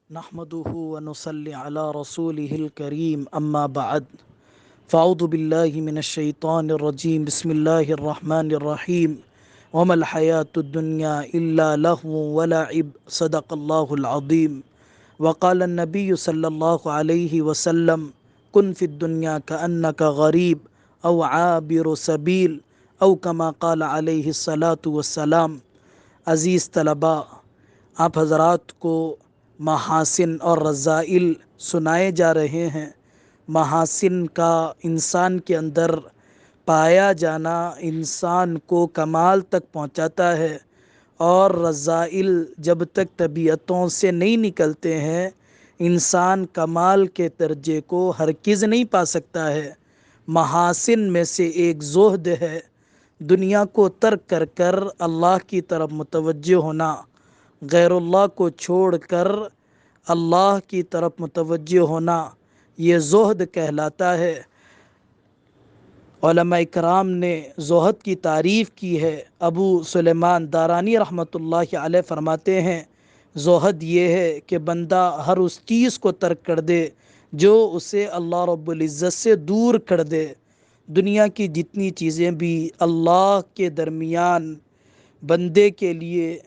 نحمده ونصلي على رسوله الكريم أما بعد فأعوذ بالله من الشيطان الرجيم بسم الله الرحمن الرحيم وما الحياة الدنيا إلا لهو ولعب صدق الله العظيم وقال النبي صلى الله عليه وسلم كن في الدنيا كأنك غريب أو عابر سبيل أو كما قال عليه الصلاة والسلام۔ عزیز طلباء، آپ حضرات کو محاسن اور رذائل سنائے جا رہے ہیں۔ محاسن کا انسان کے اندر پایا جانا انسان کو کمال تک پہنچاتا ہے، اور رذائل جب تک طبیعتوں سے نہیں نکلتے ہیں انسان کمال کے درجے کو ہرگز نہیں پا سکتا ہے۔ محاسن میں سے ایک زہد ہے، دنیا کو ترک کر کر اللہ کی طرف متوجہ ہونا، غیر اللہ کو چھوڑ کر اللہ کی طرف متوجہ ہونا، یہ زہد کہلاتا ہے۔ علماء کرام نے زہد کی تعریف کی ہے۔ ابو سلیمان دارانی رحمۃ اللہ علیہ فرماتے ہیں زہد یہ ہے کہ بندہ ہر اس چیز کو ترک کر دے جو اسے اللہ رب العزت سے دور کر دے۔ دنیا کی جتنی چیزیں بھی اللہ کے درمیان بندے کے لیے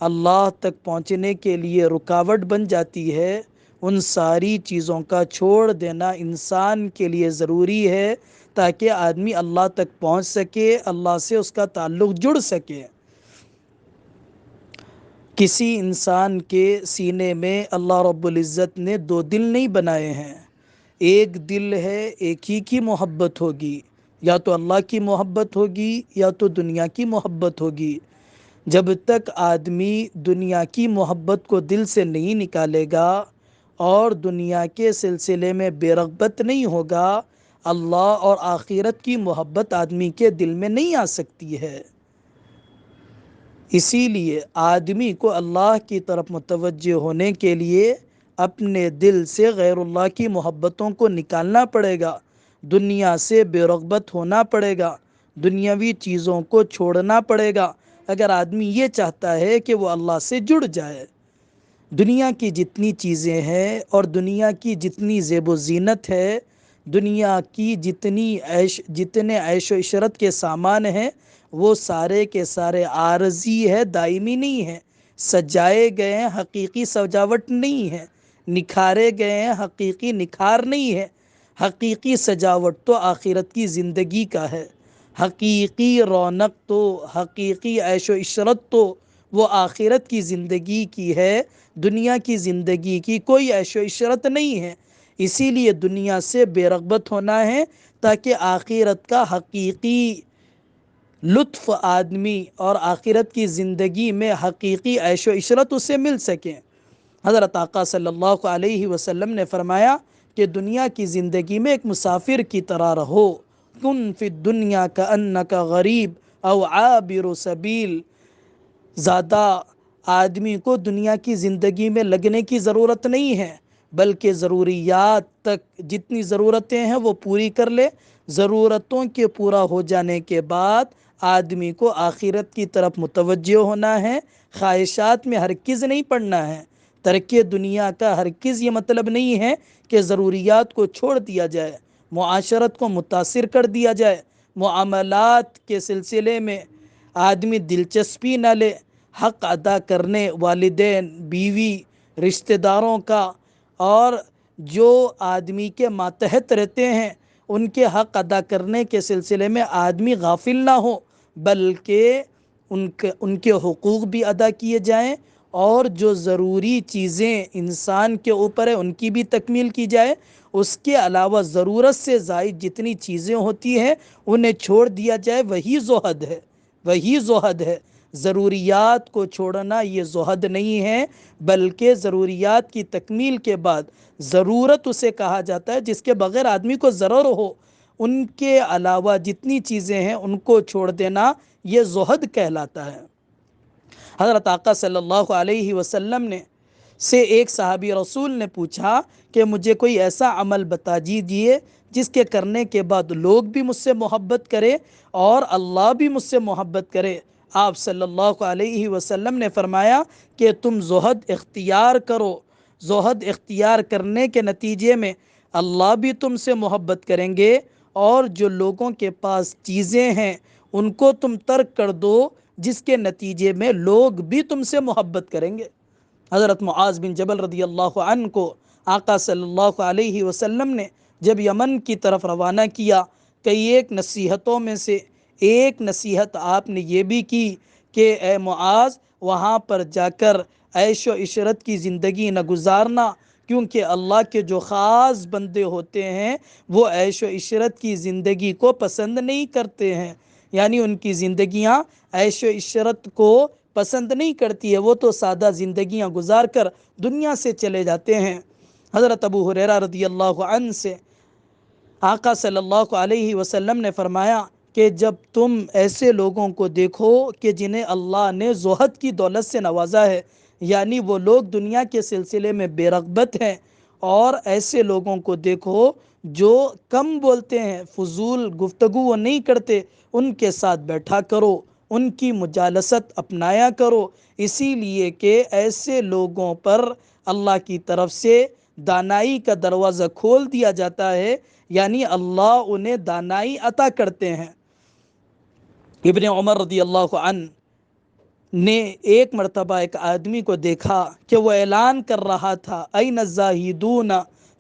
اللہ تک پہنچنے کے لیے رکاوٹ بن جاتی ہے، ان ساری چیزوں کا چھوڑ دینا انسان کے لیے ضروری ہے تاکہ آدمی اللہ تک پہنچ سکے، اللہ سے اس کا تعلق جڑ سکے۔ کسی انسان کے سینے میں اللہ رب العزت نے دو دل نہیں بنائے ہیں، ایک دل ہے، ایک ہی کی محبت ہوگی، یا تو اللہ کی محبت ہوگی یا تو دنیا کی محبت ہوگی۔ جب تک آدمی دنیا کی محبت کو دل سے نہیں نکالے گا اور دنیا کے سلسلے میں بے رغبت نہیں ہوگا، اللہ اور آخرت کی محبت آدمی کے دل میں نہیں آ سکتی ہے۔ اسی لیے آدمی کو اللہ کی طرف متوجہ ہونے کے لیے اپنے دل سے غیر اللہ کی محبتوں کو نکالنا پڑے گا، دنیا سے بے رغبت ہونا پڑے گا، دنیاوی چیزوں کو چھوڑنا پڑے گا اگر آدمی یہ چاہتا ہے کہ وہ اللہ سے جڑ جائے۔ دنیا کی جتنی چیزیں ہیں اور دنیا کی جتنی زیب و زینت ہے، دنیا کی جتنے عیش و عشرت کے سامان ہیں، وہ سارے کے سارے عارضی ہے، دائمی نہیں ہے، سجائے گئے ہیں، حقیقی سجاوٹ نہیں ہے، نکھارے گئے ہیں، حقیقی نکھار نہیں ہے۔ حقیقی سجاوٹ تو آخرت کی زندگی کا ہے، حقیقی رونق تو، حقیقی عیش و عشرت تو وہ آخرت کی زندگی کی ہے، دنیا کی زندگی کی کوئی عیش و عشرت نہیں ہے۔ اسی لیے دنیا سے بے رغبت ہونا ہے تاکہ آخرت کا حقیقی لطف آدمی اور آخرت کی زندگی میں حقیقی عیش و عشرت اسے مل سکے۔ حضرت آقا صلی اللہ علیہ وسلم نے فرمایا کہ دنیا کی زندگی میں ایک مسافر کی طرح رہو، کن فی الدنیا کأنک غریب او عابر سبیل۔ زیادہ آدمی کو دنیا کی زندگی میں لگنے کی ضرورت نہیں ہے، بلکہ ضروریات تک جتنی ضرورتیں ہیں وہ پوری کر لے۔ ضرورتوں کے پورا ہو جانے کے بعد آدمی کو آخرت کی طرف متوجہ ہونا ہے، خواہشات میں ہرگز نہیں پڑنا ہے۔ ترک دنیا کا ہرگز یہ مطلب نہیں ہے کہ ضروریات کو چھوڑ دیا جائے، معاشرت کو متاثر کر دیا جائے، معاملات کے سلسلے میں آدمی دلچسپی نہ لے، حق ادا کرنے والدین، بیوی، رشتہ داروں کا اور جو آدمی کے ماتحت رہتے ہیں ان کے حق ادا کرنے کے سلسلے میں آدمی غافل نہ ہو، بلکہ ان کے حقوق بھی ادا کیے جائیں، اور جو ضروری چیزیں انسان کے اوپر ہے ان کی بھی تکمیل کی جائے۔ اس کے علاوہ ضرورت سے زائد جتنی چیزیں ہوتی ہیں انہیں چھوڑ دیا جائے، وہی زہد ہے، وہی زہد ہے۔ ضروریات کو چھوڑنا یہ زہد نہیں ہے، بلکہ ضروریات کی تکمیل کے بعد ضرورت اسے کہا جاتا ہے جس کے بغیر آدمی کو ضرور ہو، ان کے علاوہ جتنی چیزیں ہیں ان کو چھوڑ دینا یہ زہد کہلاتا ہے۔ حضرت آقا صلی اللہ علیہ وسلم سے ایک صحابی رسول نے پوچھا کہ مجھے کوئی ایسا عمل بتا دیجیے جس کے کرنے کے بعد لوگ بھی مجھ سے محبت کرے اور اللہ بھی مجھ سے محبت کرے۔ آپ صلی اللہ علیہ وسلم نے فرمایا کہ تم زہد اختیار کرو، زہد اختیار کرنے کے نتیجے میں اللہ بھی تم سے محبت کریں گے، اور جو لوگوں کے پاس چیزیں ہیں ان کو تم ترک کر دو، جس کے نتیجے میں لوگ بھی تم سے محبت کریں گے۔ حضرت معاذ بن جبل رضی اللہ عنہ کو آقا صلی اللہ علیہ وسلم نے جب یمن کی طرف روانہ کیا، کئی ایک نصیحتوں میں سے ایک نصیحت آپ نے یہ بھی کی کہ اے معاذ، وہاں پر جا کر عیش و عشرت کی زندگی نہ گزارنا، کیونکہ اللہ کے جو خاص بندے ہوتے ہیں وہ عیش و عشرت کی زندگی کو پسند نہیں کرتے ہیں، یعنی ان کی زندگیاں عیش و عشرت کو پسند نہیں کرتی ہے، وہ تو سادہ زندگیاں گزار کر دنیا سے چلے جاتے ہیں۔ حضرت ابو ہریرہ رضی اللہ عنہ سے آقا صلی اللہ علیہ وسلم نے فرمایا کہ جب تم ایسے لوگوں کو دیکھو کہ جنہیں اللہ نے زہد کی دولت سے نوازا ہے، یعنی وہ لوگ دنیا کے سلسلے میں بے رغبت ہیں، اور ایسے لوگوں کو دیکھو جو کم بولتے ہیں، فضول گفتگو وہ نہیں کرتے، ان کے ساتھ بیٹھا کرو، ان کی مجالست اپنایا کرو، اسی لیے کہ ایسے لوگوں پر اللہ کی طرف سے دانائی کا دروازہ کھول دیا جاتا ہے، یعنی اللہ انہیں دانائی عطا کرتے ہیں۔ ابن عمر رضی اللہ عنہ نے ایک مرتبہ ایک آدمی کو دیکھا کہ وہ اعلان کر رہا تھا، این الزاہدون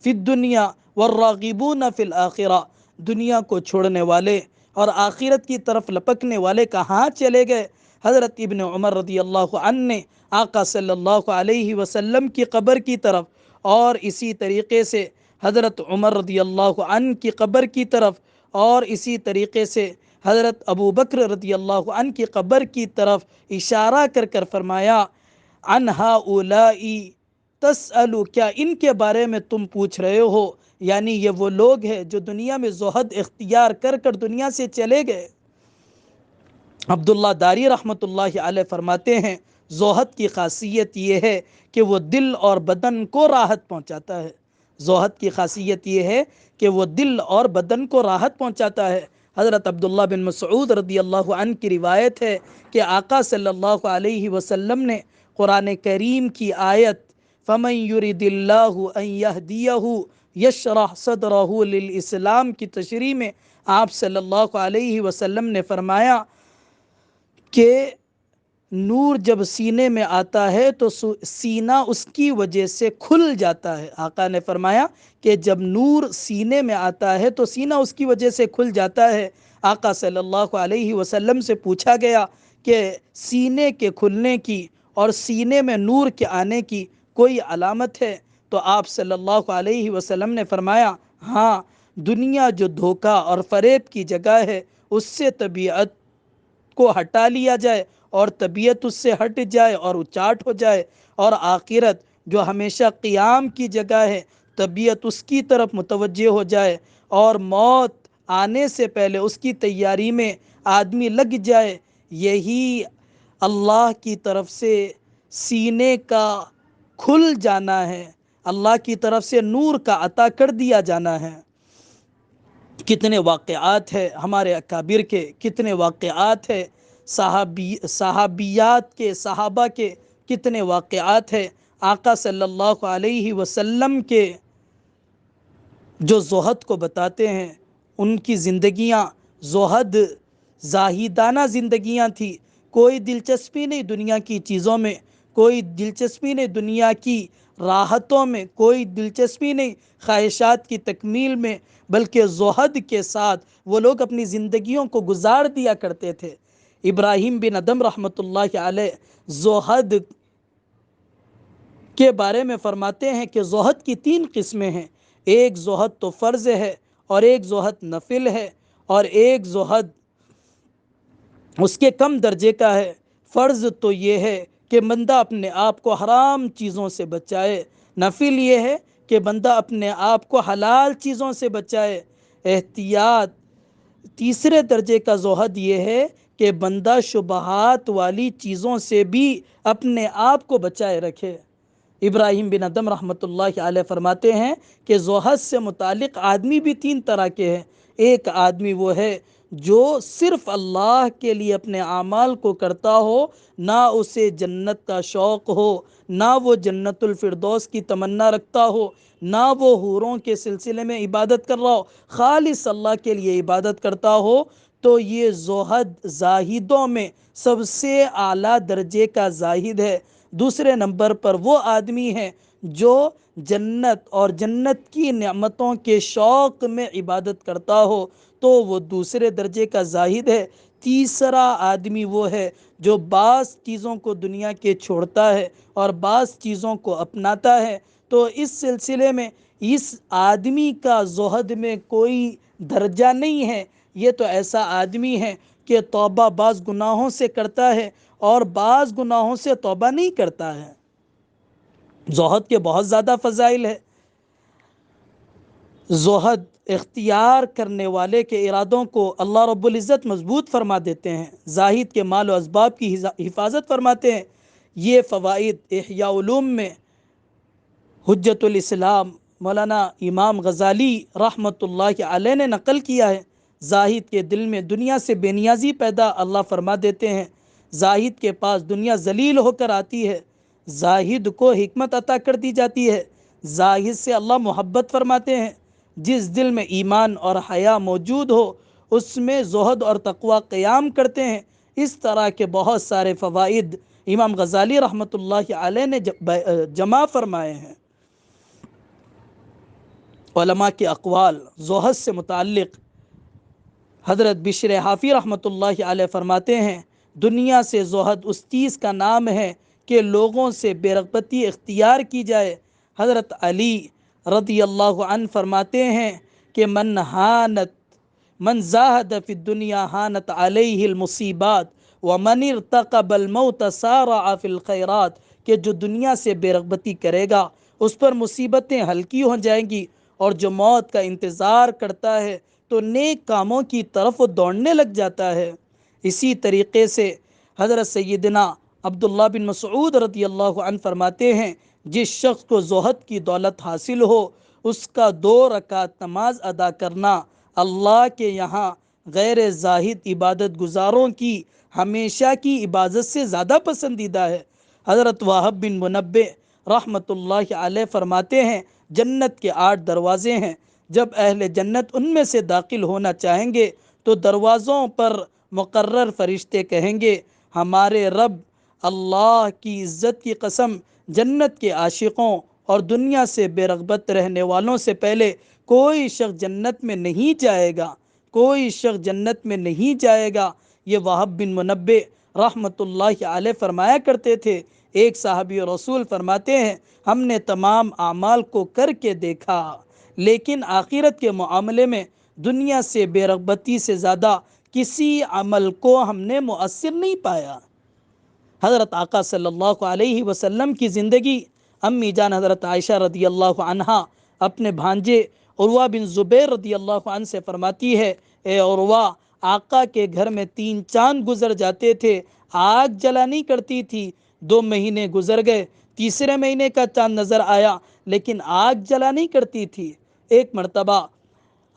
فی الدنیا والراغبون فی الآخرہ، دنیا کو چھوڑنے والے اور آخرت کی طرف لپکنے والے کہاں چلے گئے؟ حضرت ابن عمر رضی اللہ عنہ نے آقا صلی اللہ علیہ وسلم کی قبر کی طرف، اور اسی طریقے سے حضرت عمر رضی اللہ عنہ کی قبر کی طرف، اور اسی طریقے سے حضرت ابو بکر رضی اللہ عنہ کی قبر کی طرف اشارہ کر کر فرمایا، عن ہؤلاء تسألو، کیا ان کے بارے میں تم پوچھ رہے ہو؟ یعنی یہ وہ لوگ ہیں جو دنیا میں زہد اختیار کر کر دنیا سے چلے گئے۔ عبداللہ داری رحمۃ اللہ علیہ فرماتے ہیں، زہد کی خاصیت یہ ہے کہ وہ دل اور بدن کو راحت پہنچاتا ہے۔ زہد کی خاصیت یہ ہے کہ وہ دل اور بدن کو راحت پہنچاتا ہے۔ حضرت عبداللہ بن مسعود رضی اللہ عنہ کی روایت ہے کہ آقا صلی اللہ علیہ وسلم نے قرآن کریم کی آیت فَمَن يُرِدِ اللَّهُ أَن يَهْدِيَهُ يَشْرَحْ صَدْرَهُ لِلْإِسْلَامِ کی تشریح میں آپ صلی اللہ علیہ وسلم نے فرمایا کہ نور جب سینے میں آتا ہے تو سینہ اس کی وجہ سے کھل جاتا ہے۔ آقا نے فرمایا کہ جب نور سینے میں آتا ہے تو سینہ اس کی وجہ سے کھل جاتا ہے۔ آقا صلی اللہ علیہ وسلم سے پوچھا گیا کہ سینے کے کھلنے کی اور سینے میں نور کے آنے کی کوئی علامت ہے؟ تو آپ صلی اللہ علیہ وسلم نے فرمایا، ہاں، دنیا جو دھوکہ اور فریب کی جگہ ہے، اس سے طبیعت کو ہٹا لیا جائے اور طبیعت اس سے ہٹ جائے اور اچاٹ ہو جائے، اور آخرت جو ہمیشہ قیام کی جگہ ہے، طبیعت اس کی طرف متوجہ ہو جائے، اور موت آنے سے پہلے اس کی تیاری میں آدمی لگ جائے، یہی اللہ کی طرف سے سینے کا کھل جانا ہے، اللہ کی طرف سے نور کا عطا کر دیا جانا ہے۔ کتنے واقعات ہیں ہمارے اکابر کے، کتنے واقعات ہیں صحابیات کے، صحابہ کے کتنے واقعات ہیں۔ آقا صلی اللہ علیہ وسلم کے جو زہد کو بتاتے ہیں، ان کی زندگیاں زہد زاہدانہ زندگیاں تھی، کوئی دلچسپی نہیں دنیا کی چیزوں میں، کوئی دلچسپی نہیں دنیا کی راحتوں میں، کوئی دلچسپی نہیں خواہشات کی تکمیل میں، بلکہ زہد کے ساتھ وہ لوگ اپنی زندگیوں کو گزار دیا کرتے تھے۔ ابراہیم بن ادم رحمۃ اللہ علیہ زہد کے بارے میں فرماتے ہیں کہ زہد کی 3 قسمیں ہیں، ایک زہد تو فرض ہے، اور ایک زہد نفل ہے، اور ایک زہد اس کے کم درجے کا ہے۔ فرض تو یہ ہے کہ بندہ اپنے آپ کو حرام چیزوں سے بچائے، نفل یہ ہے کہ بندہ اپنے آپ کو حلال چیزوں سے بچائے، احتیاط۔ تیسرے درجے کا زہد یہ ہے کہ بندہ شبہات والی چیزوں سے بھی اپنے آپ کو بچائے رکھے۔ ابراہیم بن ادم رحمۃ اللہ علیہ فرماتے ہیں کہ زہد سے متعلق آدمی بھی 3 طرح کے ہیں۔ ایک آدمی وہ ہے جو صرف اللہ کے لیے اپنے اعمال کو کرتا ہو، نہ اسے جنت کا شوق ہو، نہ وہ جنت الفردوس کی تمنا رکھتا ہو، نہ وہ حوروں کے سلسلے میں عبادت کر رہا ہو، خالص اللہ کے لیے عبادت کرتا ہو، تو یہ زاہدوں میں سب سے اعلیٰ درجے کا زاہد ہے۔ دوسرے نمبر پر وہ آدمی ہے جو جنت اور جنت کی نعمتوں کے شوق میں عبادت کرتا ہو، تو وہ دوسرے درجے کا زاہد ہے۔ تیسرا آدمی وہ ہے جو بعض چیزوں کو دنیا کے چھوڑتا ہے اور بعض چیزوں کو اپناتا ہے، تو اس سلسلے میں اس آدمی کا زہد میں کوئی درجہ نہیں ہے۔ یہ تو ایسا آدمی ہے کہ توبہ بعض گناہوں سے کرتا ہے اور بعض گناہوں سے توبہ نہیں کرتا ہے۔ زہد کے بہت زیادہ فضائل ہے۔ زہد اختیار کرنے والے کے ارادوں کو اللہ رب العزت مضبوط فرما دیتے ہیں، زاہد کے مال و اسباب کی حفاظت فرماتے ہیں۔ یہ فوائد احیاء علوم میں حجت الاسلام مولانا امام غزالی رحمۃ اللہ علیہ نے نقل کیا ہے۔ زاہد کے دل میں دنیا سے بے نیازی پیدا اللہ فرما دیتے ہیں۔ زاہد کے پاس دنیا ذلیل ہو کر آتی ہے، زاہد کو حکمت عطا کر دی جاتی ہے۔ زاہد سے اللہ محبت فرماتے ہیں۔ جس دل میں ایمان اور حیا موجود ہو، اس میں زہد اور تقوی قیام کرتے ہیں۔ اس طرح کے بہت سارے فوائد امام غزالی رحمۃ اللہ علیہ نے جمع فرمائے ہیں۔ علماء کے اقوال زہد سے متعلق، حضرت بشر حافی رحمۃ اللہ علیہ فرماتے ہیں، دنیا سے زہد اس چیز کا نام ہے کہ لوگوں سے بے رغبتی اختیار کی جائے۔ حضرت علی رضی اللہ عنہ فرماتے ہیں کہ من زاہد فی الدنیا ہانت علیہ المصیبات ومن ارتقب الموت سارع فی الخیرات، کہ جو دنیا سے بے رغبتی کرے گا اس پر مصیبتیں ہلکی ہو جائیں گی، اور جو موت کا انتظار کرتا ہے تو نیک کاموں کی طرف دوڑنے لگ جاتا ہے۔ اسی طریقے سے حضرت سیدنا عبداللہ بن مسعود رضی اللہ عنہ فرماتے ہیں، جس شخص کو زہد کی دولت حاصل ہو، اس کا 2 رکعت نماز ادا کرنا اللہ کے یہاں غیر زاہد عبادت گزاروں کی ہمیشہ کی عبادت سے زیادہ پسندیدہ ہے۔ حضرت وہب بن منبع رحمۃ اللہ علیہ فرماتے ہیں، جنت کے 8 دروازے ہیں، جب اہل جنت ان میں سے داخل ہونا چاہیں گے تو دروازوں پر مقرر فرشتے کہیں گے، ہمارے رب اللہ کی عزت کی قسم، جنت کے عاشقوں اور دنیا سے بے رغبت رہنے والوں سے پہلے کوئی شخص جنت میں نہیں جائے گا، کوئی شخص جنت میں نہیں جائے گا۔ یہ وہب بن منبع رحمۃ اللہ علیہ فرمایا کرتے تھے۔ ایک صحابی رسول فرماتے ہیں، ہم نے تمام اعمال کو کر کے دیکھا، لیکن آخرت کے معاملے میں دنیا سے بے رغبتی سے زیادہ کسی عمل کو ہم نے مؤثر نہیں پایا۔ حضرت آقا صلی اللہ علیہ وسلم کی زندگی، امی جان حضرت عائشہ رضی اللہ عنہا اپنے بھانجے عروہ بن زبیر رضی اللہ عنہ سے فرماتی ہے، اے عروہ، آقا کے گھر میں 3 چاند گزر جاتے تھے، آگ جلا نہیں کرتی تھی۔ 2 مہینے گزر گئے، تیسرے مہینے کا چاند نظر آیا لیکن آگ جلا نہیں کرتی تھی۔ ایک مرتبہ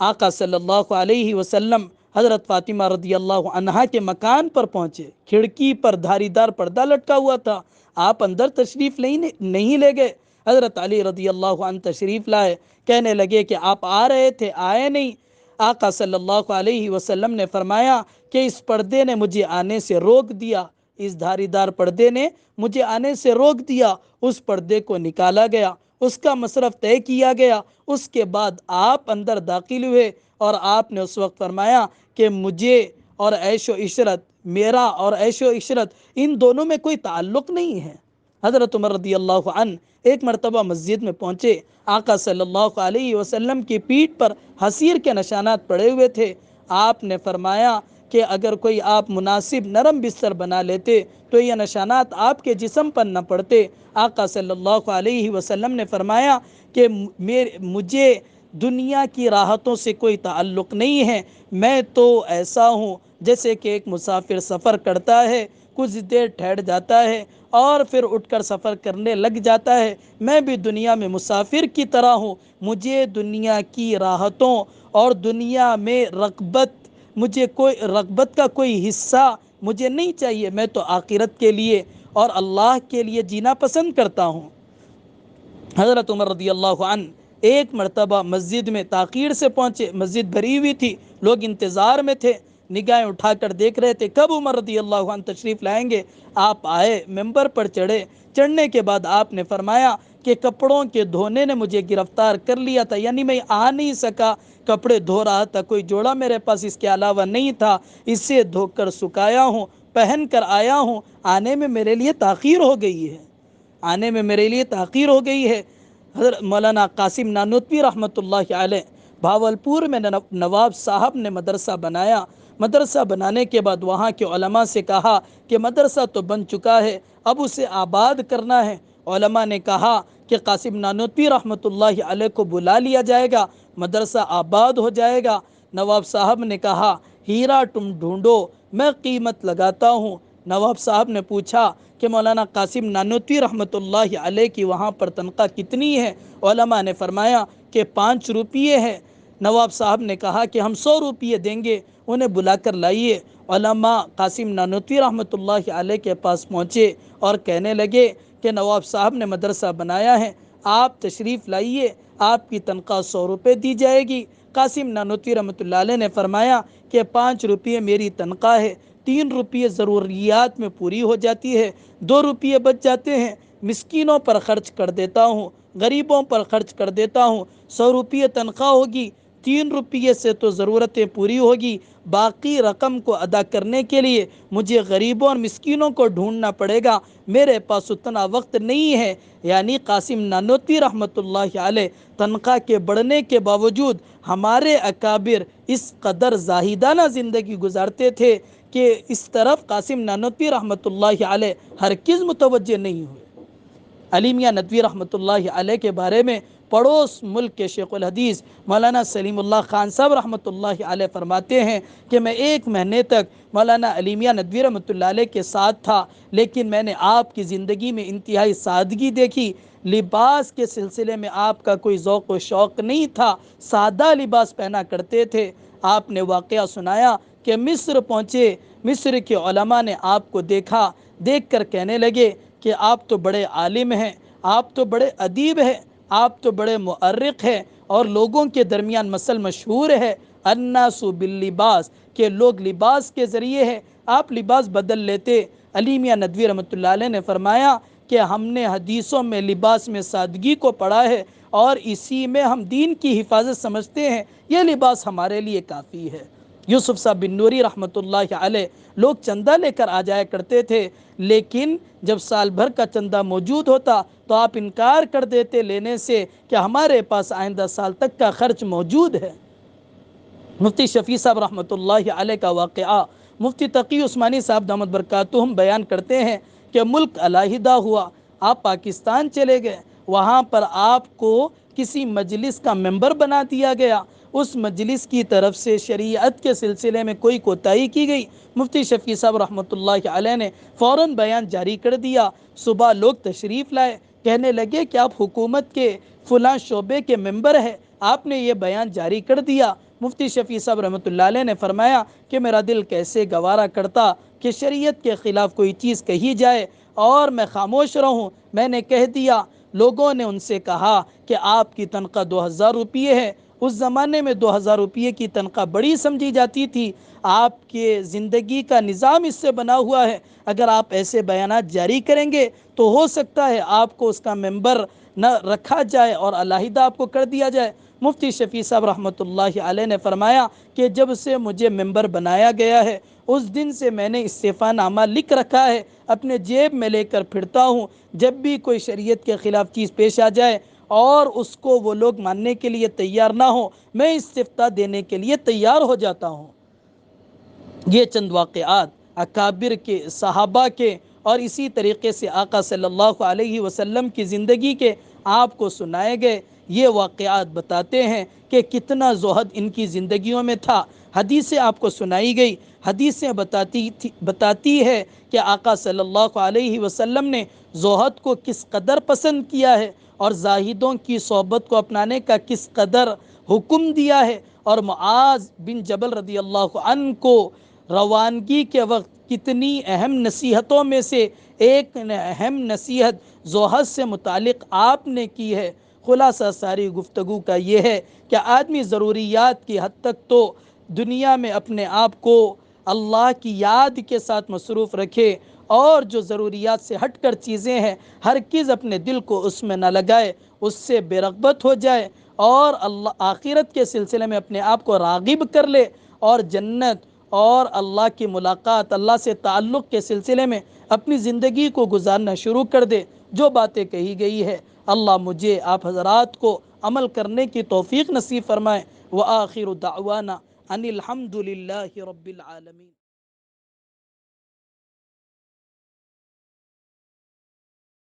آقا صلی اللہ علیہ وسلم حضرت فاطمہ رضی اللہ عنہا کے مکان پر پہنچے، کھڑکی پر دھاری دار پردہ لٹکا ہوا تھا، آپ اندر تشریف نہیں لے گئے۔ حضرت علی رضی اللہ عنہ تشریف لائے، کہنے لگے کہ آپ آ رہے تھے، آئے نہیں۔ آقا صلی اللہ علیہ وسلم نے فرمایا کہ اس پردے نے مجھے آنے سے روک دیا، اس دھاری دار پردے نے مجھے آنے سے روک دیا۔ اس پردے کو نکالا گیا، اس کا مصرف طے کیا گیا، اس کے بعد آپ اندر داخل ہوئے اور آپ نے اس وقت فرمایا کہ مجھے اور عیش و عشرت، میرا اور عیش و عشرت، ان دونوں میں کوئی تعلق نہیں ہے۔ حضرت عمر رضی اللہ عنہ ایک مرتبہ مسجد میں پہنچے، آقا صلی اللہ علیہ وسلم کی پیٹھ پر حصیر کے نشانات پڑے ہوئے تھے۔ آپ نے فرمایا کہ اگر کوئی آپ مناسب نرم بستر بنا لیتے تو یہ نشانات آپ کے جسم پر نہ پڑتے۔ آقا صلی اللہ علیہ وسلم نے فرمایا کہ مجھے دنیا کی راحتوں سے کوئی تعلق نہیں ہے، میں تو ایسا ہوں جیسے کہ ایک مسافر سفر کرتا ہے، کچھ دیر ٹھہر جاتا ہے اور پھر اٹھ کر سفر کرنے لگ جاتا ہے، میں بھی دنیا میں مسافر کی طرح ہوں۔ مجھے دنیا کی راحتوں اور دنیا میں رغبت مجھے کوئی رغبت کا کوئی حصہ مجھے نہیں چاہیے، میں تو آخرت کے لیے اور اللہ کے لیے جینا پسند کرتا ہوں۔ حضرت عمر رضی اللہ عنہ ایک مرتبہ مسجد میں تاخیر سے پہنچے، مسجد بھری ہوئی تھی، لوگ انتظار میں تھے، نگاہیں اٹھا کر دیکھ رہے تھے کب عمر رضی اللہ عنہ تشریف لائیں گے۔ آپ آئے، ممبر پر چڑھے، چڑھنے کے بعد آپ نے فرمایا کہ کپڑوں کے دھونے نے مجھے گرفتار کر لیا تھا، یعنی میں آ نہیں سکا، کپڑے دھو رہا تھا، کوئی جوڑا میرے پاس اس کے علاوہ نہیں تھا، اسے دھو کر سکھایا ہوں، پہن کر آیا ہوں، آنے میں میرے لیے تاخیر ہو گئی ہے، آنے میں میرے لیے تاخیر ہو گئی ہے۔ حضرت مولانا قاسم نانوتوی رحمۃ اللہ علیہ بھاولپور میں نواب صاحب نے مدرسہ بنایا، مدرسہ بنانے کے بعد وہاں کے علماء سے کہا کہ مدرسہ تو بن چکا ہے، اب اسے آباد کرنا ہے۔ علماء نے کہا کہ قاسم نانوتوی رحمۃ اللہ علیہ کو بلا لیا جائے گا، مدرسہ آباد ہو جائے گا۔ نواب صاحب نے کہا ہیرا تم ڈھونڈو، میں قیمت لگاتا ہوں۔ نواب صاحب نے پوچھا کہ مولانا قاسم نانوتوی رحمۃ اللہ علیہ کی وہاں پر تنخواہ کتنی ہے؟ علماء نے فرمایا کہ 5 روپیے ہے۔ نواب صاحب نے کہا کہ ہم 100 روپیے دیں گے، انہیں بلا کر لائیے۔ علماء قاسم نانوتوی رحمۃ اللہ علیہ کے پاس پہنچے اور کہنے لگے کہ نواب صاحب نے مدرسہ بنایا ہے، آپ تشریف لائیے، آپ کی تنخواہ 100 روپے دی جائے گی۔ قاسم نانوتوی رحمۃ اللہ علیہ نے فرمایا کہ 5 روپیے میری تنخواہ ہے، 3 روپیے ضروریات میں پوری ہو جاتی ہے، 2 روپیے بچ جاتے ہیں، مسکینوں پر خرچ کر دیتا ہوں، غریبوں پر خرچ کر دیتا ہوں۔ 100 روپیے تنخواہ ہوگی، 3 روپیے سے تو ضرورتیں پوری ہوگی، باقی رقم کو ادا کرنے کے لیے مجھے غریبوں اور مسکینوں کو ڈھونڈنا پڑے گا، میرے پاس اتنا وقت نہیں ہے۔ یعنی قاسم نانوتوی رحمۃ اللہ علیہ تنخواہ کے بڑھنے کے باوجود ہمارے اکابر اس قدر زاہدانہ زندگی گزارتے تھے کہ اس طرف قاسم نانوتوی رحمۃ اللہ علیہ ہرگز متوجہ نہیں ہوئے۔ علی میاں ندوی رحمۃ اللہ علیہ کے بارے میں پڑوس ملک کے شیخ الحدیث مولانا سلیم اللہ خان صاحب رحمۃ اللہ علیہ فرماتے ہیں کہ میں 1 مہینے تک مولانا علی میاں ندوی رحمۃ اللہ علیہ کے ساتھ تھا، لیکن میں نے آپ کی زندگی میں انتہائی سادگی دیکھی، لباس کے سلسلے میں آپ کا کوئی ذوق و شوق نہیں تھا، سادہ لباس پہنا کرتے تھے۔ آپ نے واقعہ سنایا کہ مصر پہنچے، مصر کے علماء نے آپ کو دیکھا، دیکھ کر کہنے لگے کہ آپ تو بڑے عالم ہیں، آپ تو بڑے ادیب ہیں، آپ تو بڑے مؤرخ ہیں، اور لوگوں کے درمیان مثل مشہور ہے الناس باللباس، کہ لوگ لباس کے ذریعے ہے، آپ لباس بدل لیتے۔ علی میاں ندوی رحمۃ اللہ علیہ نے فرمایا کہ ہم نے حدیثوں میں لباس میں سادگی کو پڑھا ہے اور اسی میں ہم دین کی حفاظت سمجھتے ہیں، یہ لباس ہمارے لیے کافی ہے۔ یوسف صاحب بن نوری رحمۃ اللہ علیہ لوگ چندہ لے کر آ جایا کرتے تھے، لیکن جب سال بھر کا چندہ موجود ہوتا تو آپ انکار کر دیتے لینے سے کہ ہمارے پاس آئندہ سال تک کا خرچ موجود ہے۔ مفتی شفیع صاحب رحمۃ اللہ علیہ کا واقعہ مفتی تقی عثمانی صاحب دامت برکاتہم بیان کرتے ہیں کہ ملک علیحدہ ہوا، آپ پاکستان چلے گئے، وہاں پر آپ کو کسی مجلس کا ممبر بنا دیا گیا، اس مجلس کی طرف سے شریعت کے سلسلے میں کوئی کوتاہی کی گئی، مفتی شفیع صاحب رحمۃ اللہ علیہ نے فوراً بیان جاری کر دیا۔ صبح لوگ تشریف لائے، کہنے لگے کہ آپ حکومت کے فلاں شعبے کے ممبر ہیں، آپ نے یہ بیان جاری کر دیا۔ مفتی شفیع صاحب رحمۃ اللہ علیہ نے فرمایا کہ میرا دل کیسے گوارا کرتا کہ شریعت کے خلاف کوئی چیز کہی جائے اور میں خاموش رہوں، میں نے کہہ دیا۔ لوگوں نے ان سے کہا کہ آپ کی تنخواہ 2000 روپیے ہے، اس زمانے میں 2000 روپیے کی تنخواہ بڑی سمجھی جاتی تھی، آپ کے زندگی کا نظام اس سے بنا ہوا ہے، اگر آپ ایسے بیانات جاری کریں گے تو ہو سکتا ہے آپ کو اس کا ممبر نہ رکھا جائے اور علیحدہ آپ کو کر دیا جائے۔ مفتی شفیع صاحب رحمۃ اللہ علیہ نے فرمایا کہ جب سے مجھے ممبر بنایا گیا ہے اس دن سے میں نے استعفیٰ نامہ لکھ رکھا ہے، اپنے جیب میں لے کر پھرتا ہوں، جب بھی کوئی شریعت کے خلاف چیز پیش آ جائے اور اس کو وہ لوگ ماننے کے لیے تیار نہ ہوں، میں استفتاء دینے کے لیے تیار ہو جاتا ہوں۔ یہ چند واقعات اکابر کے، صحابہ کے، اور اسی طریقے سے آقا صلی اللہ علیہ وسلم کی زندگی کے آپ کو سنائے گئے۔ یہ واقعات بتاتے ہیں کہ کتنا زہد ان کی زندگیوں میں تھا۔ حدیثیں آپ کو سنائی گئی، حدیثیں بتاتی ہے کہ آقا صلی اللہ علیہ وسلم نے زہد کو کس قدر پسند کیا ہے اور زاہدوں کی صحبت کو اپنانے کا کس قدر حکم دیا ہے، اور معاذ بن جبل رضی اللہ عنہ کو روانگی کے وقت کتنی اہم نصیحتوں میں سے ایک اہم نصیحت زہد سے متعلق آپ نے کی ہے۔ خلاصہ ساری گفتگو کا یہ ہے کہ آدمی ضروریات کی حد تک تو دنیا میں اپنے آپ کو اللہ کی یاد کے ساتھ مصروف رکھے، اور جو ضروریات سے ہٹ کر چیزیں ہیں ہرگز اپنے دل کو اس میں نہ لگائے، اس سے بے رغبت ہو جائے، اور اللہ آخرت کے سلسلے میں اپنے آپ کو راغب کر لے، اور جنت اور اللہ کی ملاقات، اللہ سے تعلق کے سلسلے میں اپنی زندگی کو گزارنا شروع کر دے۔ جو باتیں کہی گئی ہے اللہ مجھے آپ حضرات کو عمل کرنے کی توفیق نصیب فرمائے۔ وآخر دعوانا ان الحمد للہ رب العالمین۔